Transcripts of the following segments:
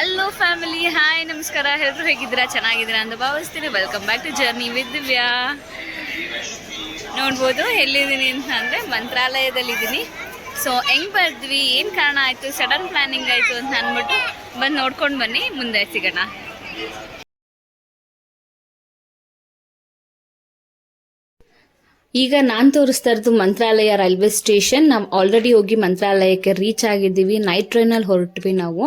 Hello family, hi ನಮಸ್ಕಾರ. ಎಲ್ಲರೂ ಹೇಗಿದ್ದೀರಾ? ಚೆನ್ನಾಗಿದ್ದೀರಾ ಅಂತ ಭಾವಿಸ್ತೀನಿ. Welcome back to journey with Divya. ನೋಡ್ಬೋದು ಎಲ್ಲಿದ್ದೀನಿ ಅಂತ ಅಂದರೆ ಮಂತ್ರಾಲಯದಲ್ಲಿದ್ದೀನಿ. ಸೊ ಹೆಂಗೆ ಬಂದ್ವಿ, ಏನು ಕಾರಣ ಆಯಿತು, ಸಡನ್ ಪ್ಲ್ಯಾನಿಂಗ್ ಆಯಿತು ಅಂತ ಅಂದ್ಬಿಟ್ಟು ಬಂದು ನೋಡ್ಕೊಂಡು ಬನ್ನಿ, ಮುಂದೆ ಸಿಗೋಣ. ಈಗ ನಾನು ತೋರಿಸ್ತಾ ಇರೋದು ಮಂತ್ರಾಲಯ ರೈಲ್ವೆ ಸ್ಟೇಷನ್. ನಾವು ಆಲ್ರೆಡಿ ಹೋಗಿ ಮಂತ್ರಾಲಯಕ್ಕೆ ರೀಚ್ ಆಗಿದ್ದೀವಿ. ನೈಟ್ ಟ್ರೈನಲ್ಲಿ ಹೊರಟ್ವಿ ನಾವು.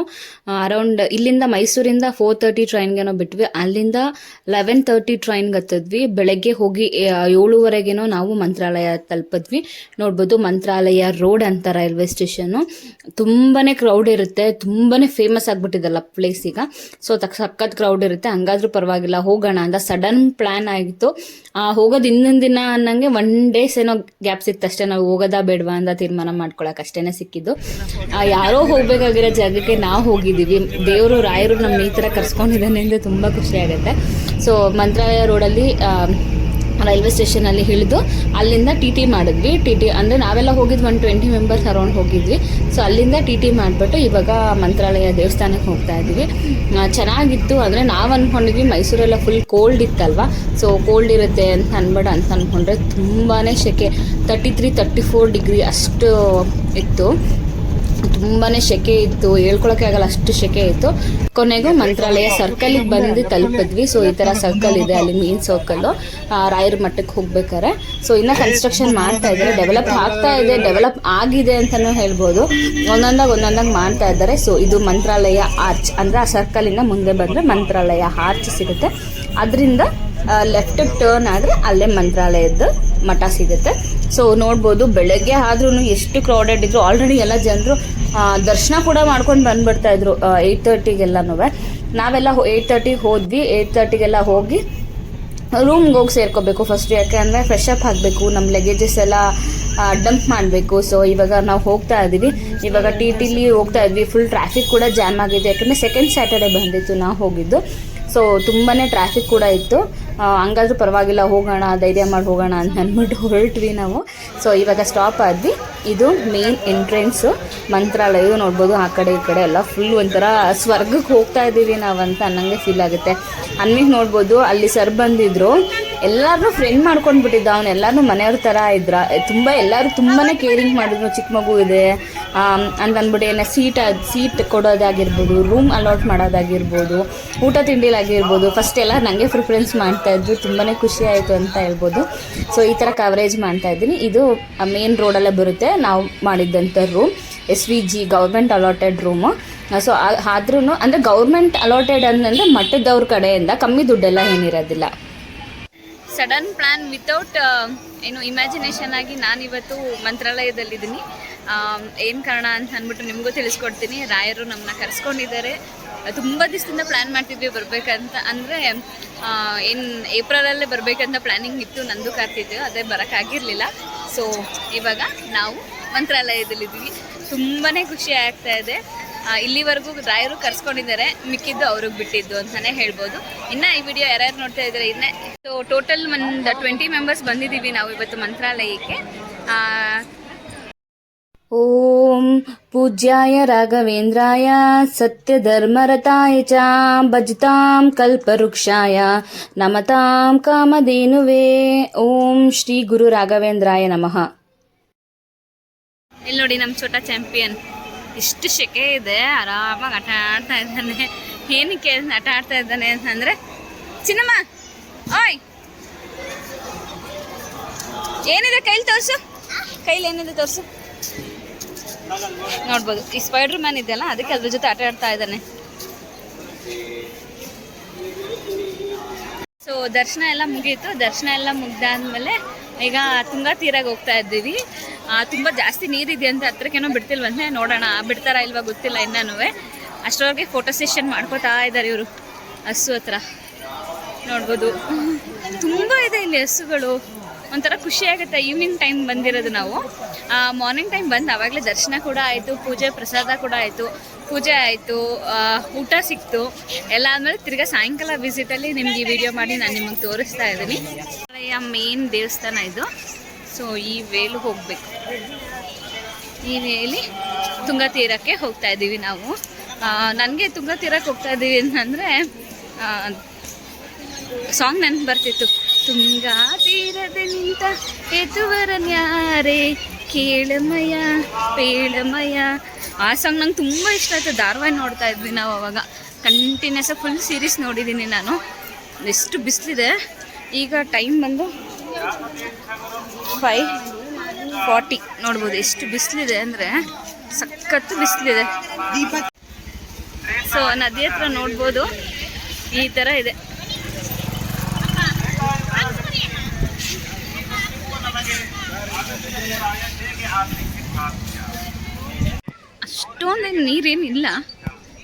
ಅರೌಂಡ್ ಇಲ್ಲಿಂದ ಮೈಸೂರಿಂದ 4:30 ಟ್ರೈನ್ಗೇನೋ ಬಿಟ್ವಿ. ಅಲ್ಲಿಂದ 11:30 ಟ್ರೈನ್ಗೆ ಹತ್ತಿದ್ವಿ. ಬೆಳಗ್ಗೆ ಹೋಗಿ 7:30ಗೇನೋ ನಾವು ಮಂತ್ರಾಲಯ ತಲುಪಿದ್ವಿ. ನೋಡ್ಬೋದು ಮಂತ್ರಾಲಯ ರೋಡ್ ಅಂತ ರೈಲ್ವೆ ಸ್ಟೇಷನ್ನು. ತುಂಬಾನೇ ಕ್ರೌಡ್ ಇರುತ್ತೆ, ತುಂಬಾನೇ ಫೇಮಸ್ ಆಗ್ಬಿಟ್ಟಿದಲ್ಲ ಪ್ಲೇಸ್ ಈಗ. ಸೊ ಸಖತ್ ಕ್ರೌಡ್ ಇರುತ್ತೆ. ಹಂಗಾದ್ರೂ ಪರವಾಗಿಲ್ಲ ಹೋಗೋಣ ಅಂತ ಸಡನ್ ಪ್ಲಾನ್ ಆಗಿತ್ತು. ಹೋಗೋದು ಹಿಂದಿನ ದಿನ ಅನ್ನಂಗೆ 1 ಡೇಸ್ ಏನೋ ಗ್ಯಾಪ್ ಸಿಕ್ತಷ್ಟೇ. ನಾವು ಹೋಗೋದಾ ಬೇಡವಾ ಅಂತ ತೀರ್ಮಾನ ಮಾಡ್ಕೊಳಕ್ ಅಷ್ಟೇನೆ ಸಿಕ್ಕಿದ್ದು. ಯಾರೋ ಹೋಗ್ಬೇಕಾಗಿರೋ ಜಾಗಕ್ಕೆ ನಾವು ಹೋಗಿದ್ದೀವಿ. ದೇವರು ರಾಯರು ನಮ್ಮ ಈ ಥರ ಕರ್ಸ್ಕೊಂಡಿದ್ದಾನೆ ಅಂದರೆ ತುಂಬ ಖುಷಿ ಆಗುತ್ತೆ. ಸೊ ಮಂತ್ರಾಲಯ ರೋಡಲ್ಲಿ ರೈಲ್ವೆ ಸ್ಟೇಷನಲ್ಲಿ ಇಳಿದು ಅಲ್ಲಿಂದ ಟಿ ಮಾಡಿದ್ವಿ. ಟಿ ಅಂದರೆ ನಾವೆಲ್ಲ ಹೋಗಿದ್ವಿ 120 ಮೆಂಬರ್ಸ್ ಅರೌಂಡ್ ಹೋಗಿದ್ವಿ. ಸೊ ಅಲ್ಲಿಂದ ಟಿ ಮಾಡಿಬಿಟ್ಟು ಇವಾಗ ಮಂತ್ರಾಲಯ ದೇವಸ್ಥಾನಕ್ಕೆ ಹೋಗ್ತಾ ಇದ್ವಿ. ಚೆನ್ನಾಗಿತ್ತು. ಅಂದರೆ ನಾವು ಅಂದ್ಕೊಂಡಿದ್ವಿ ಮೈಸೂರೆಲ್ಲ ಫುಲ್ ಕೋಲ್ಡ್ ಇತ್ತಲ್ವ, ಸೊ ಕೋಲ್ಡ್ ಇರುತ್ತೆ ಅಂತ ಅಂದ್ಕೊಂಡ್ರೆ ತುಂಬಾ ಸೆಕೆ. 33-34 ಡಿಗ್ರಿ ಅಷ್ಟು ಇತ್ತು. ತುಂಬಾ ಸೆಕೆ ಇತ್ತು, ಹೇಳ್ಕೊಳಕ್ಕೆ ಆಗಲ್ಲ ಅಷ್ಟು ಸೆಕೆ ಇತ್ತು. ಕೊನೆಗೂ ಮಂತ್ರಾಲಯ ಸರ್ಕಲ್ಗೆ ಬಂದು ತಲುಪಿದ್ವಿ. ಸೊ ಈ ಥರ ಸರ್ಕಲ್ ಇದೆ, ಅಲ್ಲಿ ಮೇನ್ ಸರ್ಕಲ್ಲು ರಾಯರ ಮಠಕ್ಕೆ ಹೋಗ್ಬೇಕಾರೆ. ಸೊ ಇನ್ನು ಕನ್ಸ್ಟ್ರಕ್ಷನ್ ಮಾಡ್ತಾ ಇದ್ದಾರೆ, ಡೆವಲಪ್ ಆಗ್ತಾ ಇದೆ, ಡೆವಲಪ್ ಆಗಿದೆ ಅಂತಲೂ ಹೇಳ್ಬೋದು. ಒಂದೊಂದಾಗಿ ಮಾಡ್ತಾ ಇದ್ದಾರೆ. ಸೊ ಇದು ಮಂತ್ರಾಲಯ ಆರ್ಚ್, ಅಂದರೆ ಆ ಸರ್ಕಲಿಂದ ಮುಂದೆ ಬಂದರೆ ಮಂತ್ರಾಲಯ ಆರ್ಚ್ ಸಿಗುತ್ತೆ. ಅದರಿಂದ ಲೆಫ್ಟ್ ಟರ್ನ್ ಆದರೆ ಅಲ್ಲೇ ಮಂತ್ರಾಲಯದ ಮಠ ಸಿಗುತ್ತೆ. ಸೊ ನೋಡ್ಬೋದು ಬೆಳಗ್ಗೆ ಆದ್ರೂ ಎಷ್ಟು ಕ್ರೌಡೆಡ್ ಇದ್ರು. ಆಲ್ರೆಡಿ ಎಲ್ಲ ಜನರು ದರ್ಶನ ಕೂಡ ಮಾಡ್ಕೊಂಡು ಬಂದ್ಬಿಡ್ತಾ ಇದ್ರು 8:30ಗೆಲ್ಲನೂ. ನಾವೆಲ್ಲ 8:30ಗೆ ಹೋದ್ವಿ. 8:30ಗೆಲ್ಲ ಹೋಗಿ ರೂಮ್ಗೆ ಹೋಗಿ ಸೇರ್ಕೋಬೇಕು ಫಸ್ಟ್. ಯಾಕೆ ಅಂದರೆ ಫ್ರೆಶ್ ಅಪ್ ಆಗಬೇಕು, ನಮ್ಮ ಲಗೇಜಸ್ ಎಲ್ಲ ಡಂಪ್ ಮಾಡಬೇಕು. ಸೊ ಇವಾಗ ನಾವು ಹೋಗ್ತಾ ಇದ್ದೀವಿ. ಇವಾಗ ಟಿಲಿ ಹೋಗ್ತಾ ಇದ್ವಿ. ಫುಲ್ ಟ್ರಾಫಿಕ್ ಕೂಡ ಜಾಮ್ ಆಗಿದೆ, ಯಾಕಂದರೆ ಸೆಕೆಂಡ್ ಸ್ಯಾಟರ್ಡೆ ಬಂದಿತ್ತು ನಾವು ಹೋಗಿದ್ದು. ಸೊ ತುಂಬಾ ಟ್ರಾಫಿಕ್ ಕೂಡ ಇತ್ತು. ಹಂಗಾದ್ರೂ ಪರವಾಗಿಲ್ಲ, ಹೋಗೋಣ, ಧೈರ್ಯ ಮಾಡಿ ಹೋಗೋಣ ಅಂತ ಅಂದ್ಬಿಟ್ಟು ಹೊರಟ್ವಿ ನಾವು. ಸೊ ಇವಾಗ ಸ್ಟಾಪ್ ಆದ್ವಿ. ಇದು ಮೇನ್ ಎಂಟ್ರೆನ್ಸು ಮಂತ್ರಾಲಯ. ನೋಡ್ಬೋದು ಆ ಕಡೆ ಈ ಕಡೆ ಎಲ್ಲ ಫುಲ್ ಒಂಥರ ಸ್ವರ್ಗಕ್ಕೆ ಹೋಗ್ತಾ ಇದ್ದೀವಿ ನಾವು ಅಂತ ಅನ್ನಂಗೆ ಫೀಲ್ ಆಗುತ್ತೆ. ಅನ್ಮಿಗೆ ನೋಡ್ಬೋದು ಅಲ್ಲಿ ಸರ್ ಬಂದಿದ್ರು, ಎಲ್ಲರನ್ನೂ ಫ್ರೆಂಡ್ ಮಾಡ್ಕೊಂಡ್ಬಿಟ್ಟಿದ್ದ. ಅವ್ನು ಎಲ್ಲರೂ ಮನೆಯವ್ರ ಥರ ಇದ್ರ. ಎಲ್ಲರೂ ತುಂಬಾ ಕೇರಿಂಗ್ ಮಾಡಿದ್ರು. ಚಿಕ್ಕ ಮಗು ಇದೆ ಅಂತ ಅಂದ್ಬಿಟ್ಟು ಏನೋ ಸೀಟ್ ಕೊಡೋದಾಗಿರ್ಬೋದು, ರೂಮ್ ಅಲಾಟ್ ಮಾಡೋದಾಗಿರ್ಬೋದು, ಊಟ ತಿಂಡಿಲಾಗಿರ್ಬೋದು, ಫಸ್ಟ್ ಎಲ್ಲ ನನಗೆ ಪ್ರಿಫರೆನ್ಸ್ ಮಾಡ್ತಾಯಿದ್ರು. ತುಂಬಾ ಖುಷಿ ಆಯಿತು ಅಂತ ಹೇಳ್ಬೋದು. ಸೊ ಈ ಥರ ಕವರೇಜ್ ಮಾಡ್ತಾ ಇದ್ದೀನಿ. ಇದು ಮೇನ್ ರೋಡಲ್ಲೇ ಬರುತ್ತೆ ನಾವು ಮಾಡಿದ್ದಂಥ room. SVG government allotted room. So ಆದ್ರೂ ಅಂದರೆ ಗೌರ್ಮೆಂಟ್ ಅಲಾಟೆಡ್ ಅಂದರೆ ಮಠದವ್ರ ಕಡೆಯಿಂದ ಕಮ್ಮಿ ದುಡ್ಡೆಲ್ಲ ಏನಿರೋದಿಲ್ಲ. ಸಡನ್ ಪ್ಲ್ಯಾನ್ ವಿತೌಟ್ ಏನು ಇಮ್ಯಾಜಿನೇಷನ್ ಆಗಿ ನಾನಿವತ್ತು ಮಂತ್ರಾಲಯದಲ್ಲಿದ್ದೀನಿ. ಏನು ಕಾರಣ ಅಂತ ಅಂದ್ಬಿಟ್ಟು ನಿಮಗೂ ತಿಳಿಸ್ಕೊಡ್ತೀನಿ. ರಾಯರು ನಮ್ಮನ್ನ ಕರೆಸ್ಕೊಂಡಿದ್ದಾರೆ. ತುಂಬ ದಿವಸದಿಂದ ಪ್ಲ್ಯಾನ್ ಮಾಡ್ತಿದ್ವಿ ಬರಬೇಕಂತ. ಅಂದರೆ ಏನು ಏಪ್ರಿಲಲ್ಲೇ ಬರಬೇಕಂತ ಪ್ಲ್ಯಾನಿಂಗ್ ಇತ್ತು, ನಂದು ಕಾರ್ತಿದ್ದು, ಅದೇ ಬರೋಕ್ಕಾಗಿರಲಿಲ್ಲ. ಸೊ ಇವಾಗ ನಾವು ಮಂತ್ರಾಲಯದಲ್ಲಿದ್ದೀವಿ. ತುಂಬಾ ಖುಷಿ ಆಗ್ತಾ ಇದೆ. ಇಲ್ಲಿವರೆಗೂ ರಾಯರು ಕರ್ಸ್ಕೊಂಡಿದ್ದಾರೆ, ಮಿಕ್ಕಿದ್ದು ಅವ್ರಿಗೆ ಬಿಟ್ಟಿದ್ದು ಅಂತಲೇ ಹೇಳ್ಬೋದು. ಇನ್ನು ಈ ವಿಡಿಯೋ ಯಾರ್ಯಾರು ನೋಡ್ತಾ ಇದ್ದಾರೆ ಇನ್ನೇ. ಸೊ ಟೋಟಲ್ ಒಂದು 20 ಮೆಂಬರ್ಸ್ ಬಂದಿದ್ದೀವಿ ನಾವು ಇವತ್ತು ಮಂತ್ರಾಲಯಕ್ಕೆ. ಓಂ ಪೂಜ್ಯಾಯ ರಾಘವೇಂದ್ರಾಯ ಸತ್ಯಧರ್ಮರತಾಯ ಚ ಭಜತಾಂ ಕಲ್ಪವೃಕ್ಷಾಯ ನಮತಾಂ ಕಾಮಧೇನುವೇ. ಓಂ ಶ್ರೀ ಗುರು ರಾಘವೇಂದ್ರಾಯ ನಮಃ. ಇಲ್ಲಿ ನೋಡಿ ನಮ್ಮ ಛೋಟಾ ಚಾಂಪಿಯನ್. ಇಷ್ಟು ಸೆಕೆ ಇದೆ, ಆರಾಮಾಗಿ ಆಟ ಆಡ್ತಾ ಇದ್ದಾನೆ. ಏನಕ್ಕೆ ಆಟ ಆಡ್ತಾ ಇದ್ದಾನೆ ಅಂತಂದರೆ, ಚಿನ್ನಮ್ಮ ಓಯ್ ಏನಿದೆ ಕೈಲಿ ತೋರಿಸು, ಕೈಲಿ ಏನಿದೆ ತೋರಿಸು. ನೋಡ್ಬೋದು ಈ ಸ್ಪೈಡರ್ ಮ್ಯಾನ್ ಇದೆಯಲ್ಲ, ಅದಕ್ಕೆ ಅದ್ರ ಜೊತೆ ಆಟ ಆಡ್ತಾ ಇದ್ದಾನೆ. ಸೊ ದರ್ಶನ ಎಲ್ಲ ಮುಗೀತು. ದರ್ಶನ ಎಲ್ಲ ಮುಗ್ದಾದ್ಮೇಲೆ ಈಗ ತುಂಗಾ ತೀರಾಗ ಹೋಗ್ತಾ ಇದ್ದೀವಿ. ತುಂಬ ಜಾಸ್ತಿ ನೀರಿದೆ ಅಂತ ಹತ್ರಕ್ಕೇನೋ ಬಿಡ್ತಿಲ್ವಂತೆ. ನೋಡೋಣ ಬಿಡ್ತಾರಾ ಇಲ್ವಾ ಗೊತ್ತಿಲ್ಲ ಇನ್ನೂ. ಅಷ್ಟರವರೆಗೆ ಫೋಟೋ ಸೆಷನ್ ಮಾಡ್ಕೋತಾ ಇದ್ದಾರೆ ಇವರು ಹಸು ಹತ್ರ. ನೋಡ್ಬೋದು ತುಂಬ ಇದೆ ಇಲ್ಲಿ ಹಸುಗಳು. ಒಂಥರ ಖುಷಿ ಆಗುತ್ತೆ. ಈವ್ನಿಂಗ್ ಟೈಮ್ ಬಂದಿರೋದು ನಾವು. ಮಾರ್ನಿಂಗ್ ಟೈಮ್ ಬಂದು ಆವಾಗಲೇ ದರ್ಶನ ಕೂಡ ಆಯಿತು, ಪೂಜೆ ಪ್ರಸಾದ ಕೂಡ ಆಯಿತು, ಪೂಜೆ ಆಯಿತು, ಊಟ ಸಿಕ್ತು ಎಲ್ಲ ಆದಮೇಲೆ ತಿರ್ಗಾ ಸಾಯಂಕಾಲ ವಿಸಿಟಲ್ಲಿ ನಿಮ್ಗೆ ಈ ವಿಡಿಯೋ ಮಾಡಿ ನಾನು ನಿಮಗೆ ತೋರಿಸ್ತಾ ಇದ್ದೀನಿ. ಮೇನ್ ದೇವಸ್ಥಾನ ಇದು. ಸೊ ಈ ವೇಲು ಹೋಗಬೇಕು. ಈ ವೇಲಿ ತುಂಗಾ ತೀರಕ್ಕೆ ಹೋಗ್ತಾ ಇದ್ದೀವಿ ನಾವು. ನನಗೆ ತುಂಗಾ ತೀರಕ್ಕೆ ಹೋಗ್ತಾ ಇದ್ದೀವಿ ಅಂತಂದರೆ ಸಾಂಗ್ ನೆನಪು ಬರ್ತಿತ್ತು. ತುಂಗಾ ತೀರದ ನಿಂತ ಎದುವರನ್ಯಾರೇ ಕೇಳಮಯ ಪೇಳಮಯ. ಆ ಸಾಂಗ್ ನಂಗೆ ತುಂಬ ಇಷ್ಟ ಆಯಿತು. ಧಾರಾವಾಹಿ ನೋಡ್ತಾ ಇದ್ವಿ ನಾವು ಅವಾಗ ಕಂಟಿನ್ಯೂಸ್ ಫುಲ್ ಸೀರೀಸ್ ನೋಡಿದ್ದೀನಿ ನಾನು. ಎಷ್ಟು ಬಿಸಿಲಿದೆ ಈಗ. ಟೈಮ್ ಬಂದು 5:40 ನೋಡ್ಬೋದು. ಎಷ್ಟು ಬಿಸಿಲಿದೆ ಅಂದರೆ ಸಖತ್ತು ಬಿಸಿಲಿದೆ. ಸೊ ನದಿ ಹತ್ರ ನೋಡ್ಬೋದು ಈ ಥರ ಇದೆ. ಅಷ್ಟೊಂದೇನು ನೀರೇನಿಲ್ಲ,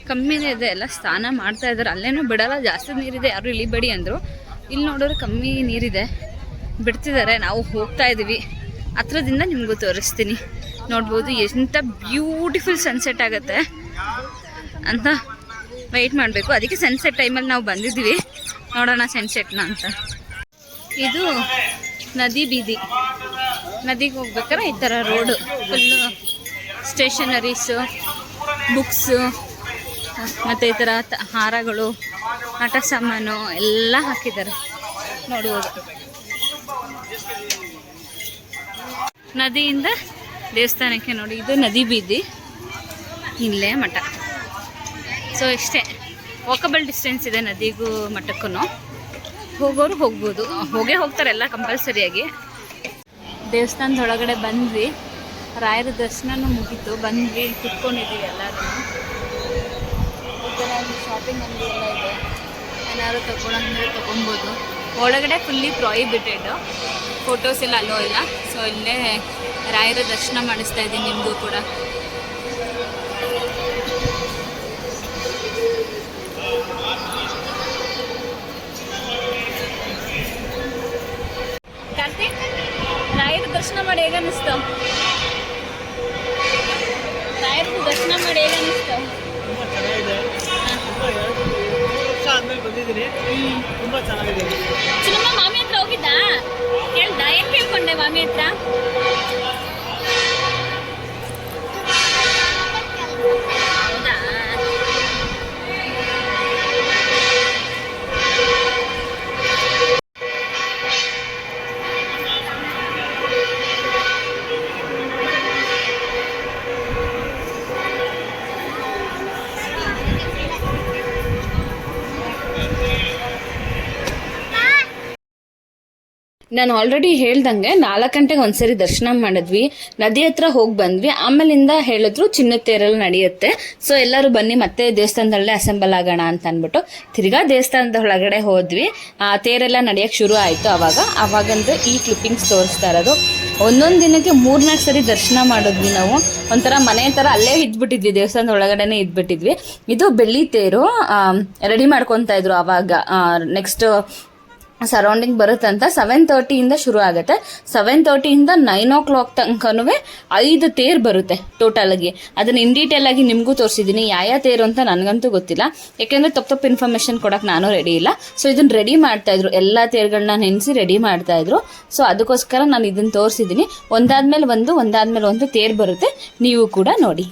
ಕಮ್ಮಿನೇ ಇದೆ. ಎಲ್ಲ ಸ್ನಾನ ಮಾಡ್ತಾ ಇದ್ದಾರೆ. ಅಲ್ಲೇನೂ ಬಿಡಲ್ಲ, ಜಾಸ್ತಿ ನೀರಿದೆ, ಯಾರು ಇಳಿಬೇಡಿ ಅಂದರು. ಇಲ್ಲಿ ನೋಡಿದ್ರೆ ಕಮ್ಮಿ ನೀರಿದೆ, ಬಿಡ್ತಿದ್ದಾರೆ. ನಾವು ಹೋಗ್ತಾ ಇದ್ದೀವಿ. ಹತ್ರದಿಂದ ನಿಮಗೂ ತೋರಿಸ್ತೀನಿ. ನೋಡ್ಬೋದು ಎಂಥ ಬ್ಯೂಟಿಫುಲ್ ಸನ್ಸೆಟ್ ಆಗುತ್ತೆ ಅಂತ ವೆಯ್ಟ್ ಮಾಡಬೇಕು. ಅದಕ್ಕೆ ಸನ್ಸೆಟ್ ಟೈಮಲ್ಲಿ ನಾವು ಬಂದಿದ್ದೀವಿ, ನೋಡೋಣ ಸನ್ಸೆಟ್ನ ಅಂತ. ಇದು ನದಿ ಬೀದಿ. ನದಿಗೆ ಹೋಗ್ಬೇಕಾದ್ರೆ ಈ ಥರ ರೋಡು ಫುಲ್ಲು ಸ್ಟೇಷನರೀಸು, ಬುಕ್ಸು ಮತ್ತು ಈ ಥರ ಹಾರಗಳು, ಆಟ ಸಾಮಾನು ಎಲ್ಲ ಹಾಕಿದ್ದಾರೆ ನೋಡುವುದು. ನದಿಯಿಂದ ದೇವಸ್ಥಾನಕ್ಕೆ ನೋಡಿ, ಇದು ನದಿ ಬೀದಿ, ಇಲ್ಲೇ ಮಠ. ಸೊ ಇಷ್ಟೇ, ವಾಕಬಲ್ ಡಿಸ್ಟೆನ್ಸ್ ಇದೆ ನದಿಗೂ ಮಠಕ್ಕೂ. ಹೋಗೋರು ಹೋಗ್ಬೋದು, ಹೋಗ್ತಾರೆ ಎಲ್ಲ ಕಂಪಲ್ಸರಿಯಾಗಿ. ದೇವಸ್ಥಾನದೊಳಗಡೆ ಬಂದ್ವಿ, ರಾಯರ ದರ್ಶನನೂ ಮುಗೀತು. ಬಂದ್ವಿ, ಕುತ್ಕೊಂಡಿದ್ದೀವಿ ಎಲ್ಲರೂ. ಈ ಥರ ಶಾಪಿಂಗ್ ಅಂಗಡಿ ಎಲ್ಲ ಇದೆ, ಏನಾದ್ರು ತೊಗೊಳಂದ್ರೆ ತೊಗೊಬೋದು. ಒಳಗಡೆ ಫುಲ್ಲಿ ಪ್ರಾಹಿಬಿಟೆಡ್, ಫೋಟೋಸ್ ಎಲ್ಲ ಅಲ್ಲೋ ಇಲ್ಲ. ಸೊ ಇಲ್ಲೇ ರಾಯರ ದರ್ಶನ ಮಾಡಿಸ್ತಾ ಇದ್ದೀನಿ ನಿಮಗೂ ಕೂಡ. ಕಾರ್ತಿಕ್, ರಾಯರ ದರ್ಶನ ಮಾಡಿ ಹೇಗನ್ನಿಸ್ತು? ರಾಯರ ದರ್ಶನ ಮಾಡಿ ಹೇಗನ್ನಿಸ್ತು? ತುಂಬಾ ಚೆನ್ನಾಗಿದೆ. ಚಿನ್ನಮ್ಮ ಮಾಮಿ ಹತ್ರ ಹೋಗಿದ್ದ? ಕೇಳ್ದ? ಏನ್ ಕೇಳ್ಕೊಂಡೆ ಮಾಮಿ ಹತ್ರ? ಹೌದಾ? ನಾನು ಆಲ್ರೆಡಿ ಹೇಳ್ದಂಗೆ 4 ಗಂಟೆಗೆ ಒಂದ್ಸರಿ ದರ್ಶನ ಮಾಡಿದ್ವಿ, ನದಿ ಹತ್ರ ಹೋಗಿ ಬಂದ್ವಿ. ಆಮೇಲಿಂದ ಹೇಳಿದ್ರು ಚಿನ್ನದ ತೇರೆಲ್ಲ ನಡೆಯುತ್ತೆ, ಸೊ ಎಲ್ಲರೂ ಬನ್ನಿ ಮತ್ತೆ ದೇವಸ್ಥಾನದಲ್ಲೇ ಅಸೆಂಬಲ್ ಆಗೋಣ ಅಂತ ಅಂದ್ಬಿಟ್ಟು ತಿರ್ಗಾ ದೇವಸ್ಥಾನದ ಒಳಗಡೆ ಹೋದ್ವಿ. ತೇರೆಲ್ಲ ನಡೆಯೋಕ್ಕೆ ಶುರು ಆಯಿತು. ಅವಾಗಂದ್ರೆ ಈ ಕ್ಲಿಪ್ಪಿಂಗ್ಸ್ ತೋರಿಸ್ತಾ ಇರೋದು. ಒಂದೊಂದು ದಿನಕ್ಕೆ 3-4 ಸರಿ ದರ್ಶನ ಮಾಡಿದ್ವಿ ನಾವು. ಒಂಥರ ಮನೆ ಥರ ಅಲ್ಲೇ ಇದ್ಬಿಟ್ಟಿದ್ವಿ, ದೇವಸ್ಥಾನದ ಒಳಗಡೆನೆ ಇದ್ಬಿಟ್ಟಿದ್ವಿ. ಇದು ಬೆಳ್ಳಿ ತೇರು ರೆಡಿ ಮಾಡ್ಕೊತಾ ಇದ್ರು ಅವಾಗ. ನೆಕ್ಸ್ಟ್ ಸರೌಂಡಿಂಗ್ ಬರುತ್ತಂತ 7:30 ಶುರು ಆಗುತ್ತೆ. 7:30 9 o'clock ತನಕನೂ 5 ತೇರು ಬರುತ್ತೆ ಟೋಟಲಾಗಿ. ಅದನ್ನ ಇನ್ ಡೀಟೇಲ್ ಆಗಿ ನಿಮಗೂ ತೋರಿಸಿದ್ದೀನಿ. ಯಾವ ತೇರು ಅಂತ ನನಗಂತೂ ಗೊತ್ತಿಲ್ಲ, ಯಾಕೆಂದ್ರೆ ತಪ್ಪು ಇನ್ಫಾರ್ಮೇಶನ್ ಕೊಡಕ್ಕೆ ನಾನು ರೆಡಿ ಇಲ್ಲ. ಸೊ ಇದನ್ನ ರೆಡಿ ಮಾಡ್ತಾ ಇದ್ರು, ಎಲ್ಲ ತೇರುಗಳನ್ನ ನೆನೆಸಿ ರೆಡಿ ಮಾಡ್ತಾ ಇದ್ರು. ಸೊ ಅದಕ್ಕೋಸ್ಕರ ನಾನು ಇದನ್ನ ತೋರಿಸಿದ್ದೀನಿ. ಒಂದಾದ್ಮೇಲೆ ಒಂದು ತೇರು ಬರುತ್ತೆ, ನೀವು ಕೂಡ ನೋಡಿ.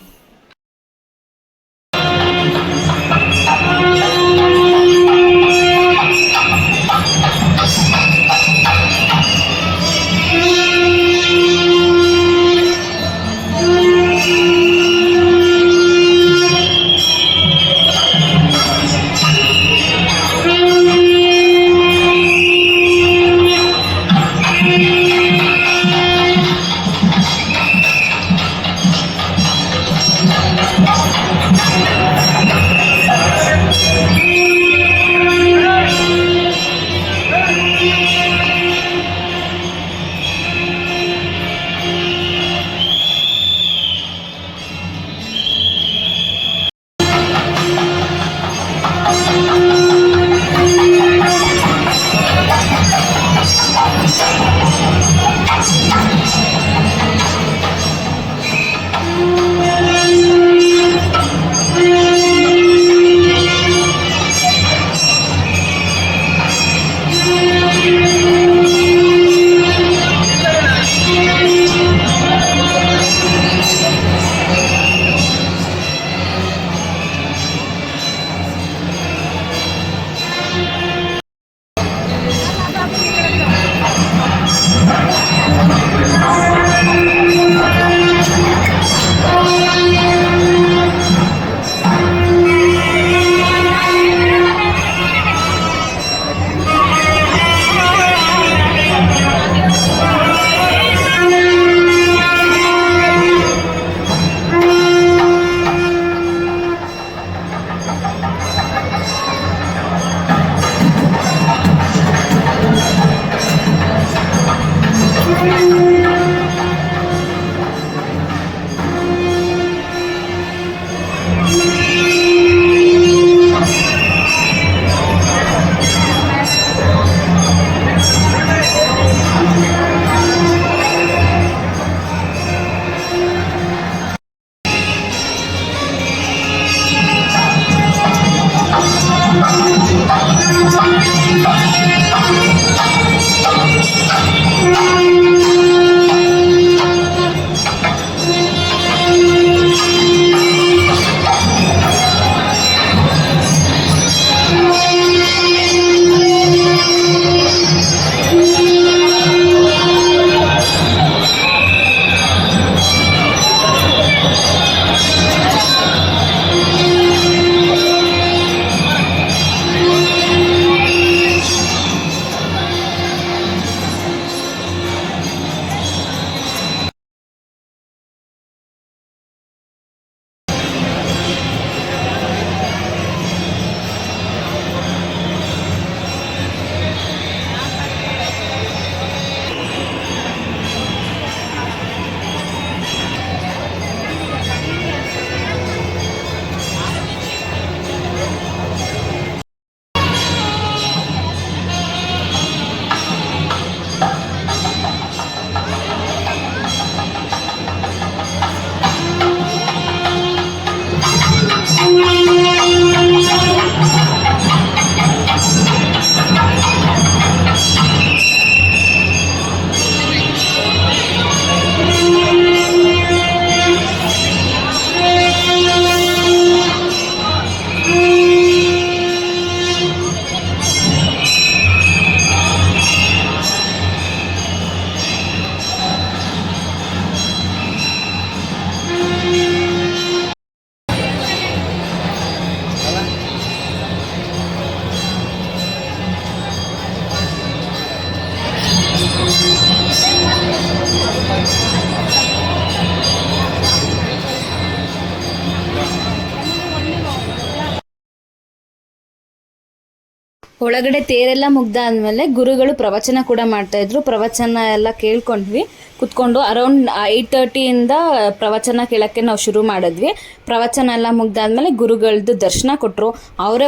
ಒಳಗಡೆ ತೇರೆಲ್ಲ ಮುಗ್ದಾದ್ಮೇಲೆ ಗುರುಗಳು ಪ್ರವಚನ ಕೂಡ ಮಾಡ್ತಾ ಇದ್ರು. ಪ್ರವಚನ ಎಲ್ಲ ಕೇಳ್ಕೊಂಡ್ವಿ ಕುತ್ಕೊಂಡು. ಅರೌಂಡ್ 8:30ಇಂದ ಪ್ರವಚನ ಕೇಳಕ್ಕೆ ನಾವು ಶುರು ಮಾಡಿದ್ವಿ. ಪ್ರವಚನ ಎಲ್ಲ ಮುಗ್ದಾದ್ಮೇಲೆ ಗುರುಗಳದ್ದು ದರ್ಶನ ಕೊಟ್ಟರು. ಅವರೇ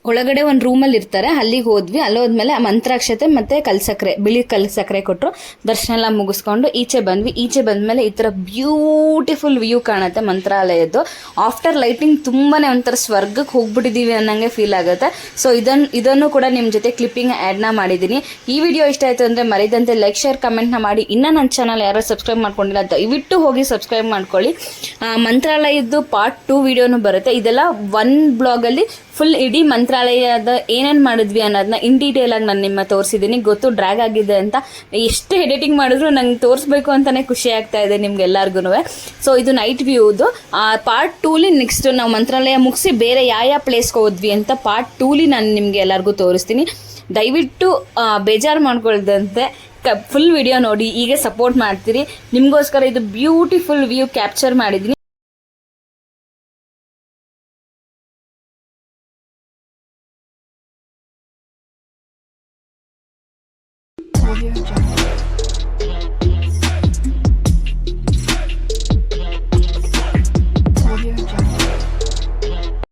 ಒಳಗಡೆ ಒಂದು ರೂಮಲ್ಲಿ ಇರ್ತಾರೆ, ಅಲ್ಲಿಗೆ ಹೋದ್ವಿ. ಅಲ್ಲೋದ್ಮೇಲೆ ಮಂತ್ರಾಕ್ಷತೆ ಮತ್ತೆ ಕಲ್ಸಕ್ರೆ, ಬಿಳಿ ಕಲ್ಸಕ್ರೆ ಕೊಟ್ಟರು. ದರ್ಶನ ಎಲ್ಲ ಮುಗಿಸ್ಕೊಂಡು ಈಚೆ ಬಂದ್ವಿ. ಈಚೆ ಬಂದ್ಮೇಲೆ ಈ ಥರ ಬ್ಯೂಟಿಫುಲ್ ವ್ಯೂ ಕಾಣುತ್ತೆ ಮಂತ್ರಾಲಯದ್ದು. ಆಫ್ಟರ್ ಲೈಟಿಂಗ್ ತುಂಬಾನೇ ಒಂಥರ ಸ್ವರ್ಗಕ್ಕೆ ಹೋಗ್ಬಿಟ್ಟಿದೀವಿ ಅನ್ನಂಗೆ ಫೀಲ್ ಆಗುತ್ತೆ. ಸೊ ಇದನ್ನು ಕೂಡ ನಿಮ್ಮ ಜೊತೆ ಕ್ಲಿಪ್ಪಿಂಗ್ ಆ್ಯಡ್ನ ಮಾಡಿದ್ದೀನಿ. ಈ ವಿಡಿಯೋ ಇಷ್ಟ ಆಯಿತು ಅಂದರೆ ಮರಿದಂತೆ ಲೈಕ್, ಶೇರ್, ಕಮೆಂಟ್ನ ಮಾಡಿ. ಇನ್ನೂ ನನ್ನ ಚಾನಲ್ ಯಾರು ಸಬ್ಸ್ಕ್ರೈಬ್ ಮಾಡ್ಕೊಂಡಿಲ್ಲ ದಯವಿಟ್ಟು ಹೋಗಿ ಸಬ್ಸ್ಕ್ರೈಬ್ ಮಾಡ್ಕೊಳ್ಳಿ. ಮಂತ್ರಾಲಯದ್ದು ಪಾರ್ಟ್ 2 ವಿಡಿಯೋನು ಬರುತ್ತೆ. ಇದೆಲ್ಲ ಒನ್ ಬ್ಲಾಗಲ್ಲಿ ಫುಲ್ ಇಡೀ ಮಂತ್ರಾಲಯದ ಏನೇನು ಮಾಡಿದ್ವಿ ಅನ್ನೋದನ್ನ ಇನ್ ಡೀಟೇಲ್ ಆಗಿ ನಾನು ನಿಮ್ಮ ತೋರಿಸಿದ್ದೀನಿ. ಗೊತ್ತು ಡ್ರ್ಯಾಗ್ ಆಗಿದೆ ಅಂತ, ಎಷ್ಟು ಎಡಿಟಿಂಗ್ ಮಾಡಿದ್ರು ನಂಗೆ ತೋರಿಸ್ಬೇಕು ಅಂತಲೇ ಖುಷಿ ಆಗ್ತಾ ಇದೆ ನಿಮ್ಗೆಲ್ಲರಿಗೂ. ಸೊ ಇದು ನೈಟ್ ವ್ಯೂದು. ಪಾರ್ಟ್ 2ಲಿ ನೆಕ್ಸ್ಟ್ ನಾವು ಮಂತ್ರಾಲಯ ಮುಗಿಸಿ ಬೇರೆ ಯಾವ ಪ್ಲೇಸ್ಗೆ ಹೋದ್ವಿ ಅಂತ ಪಾರ್ಟ್ 2ಲಿ ನಾನು ನಿಮಗೆ ಎಲ್ಲರಿಗೂ ತೋರಿಸ್ತೀನಿ. ದಯವಿಟ್ಟು ಬೇಜಾರು ಮಾಡ್ಕೊಳ್ದಂತೆ ಫುಲ್ ವಿಡಿಯೋ ನೋಡಿ, ಹೀಗೆ ಸಪೋರ್ಟ್ ಮಾಡ್ತೀರಿ. ನಿಮಗೋಸ್ಕರ ಇದು ಬ್ಯೂಟಿಫುಲ್ ವ್ಯೂ ಕ್ಯಾಪ್ಚರ್ ಮಾಡಿದ್ದೀನಿ. Audio Jungle.